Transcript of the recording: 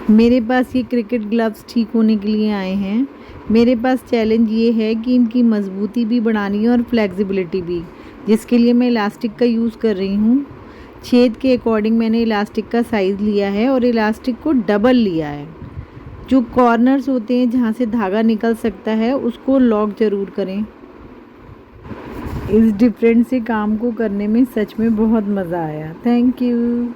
मेरे पास ये cricket gloves ठीक होने के लिए आए हैं। मेरे पास चैलेंज ये है कि इनकी मज़बूती भी बढ़ानी है और फ्लेक्सिबिलिटी भी, जिसके लिए मैं इलास्टिक का यूज़ कर रही हूँ। छेद के अकॉर्डिंग मैंने इलास्टिक का साइज़ लिया है और इलास्टिक को डबल लिया है। जो कॉर्नर्स होते हैं जहाँ से धागा निकल सकता है उसको लॉक ज़रूर करें। इस डिफरेंट से काम को करने में सच में बहुत मज़ा आया। Thank you.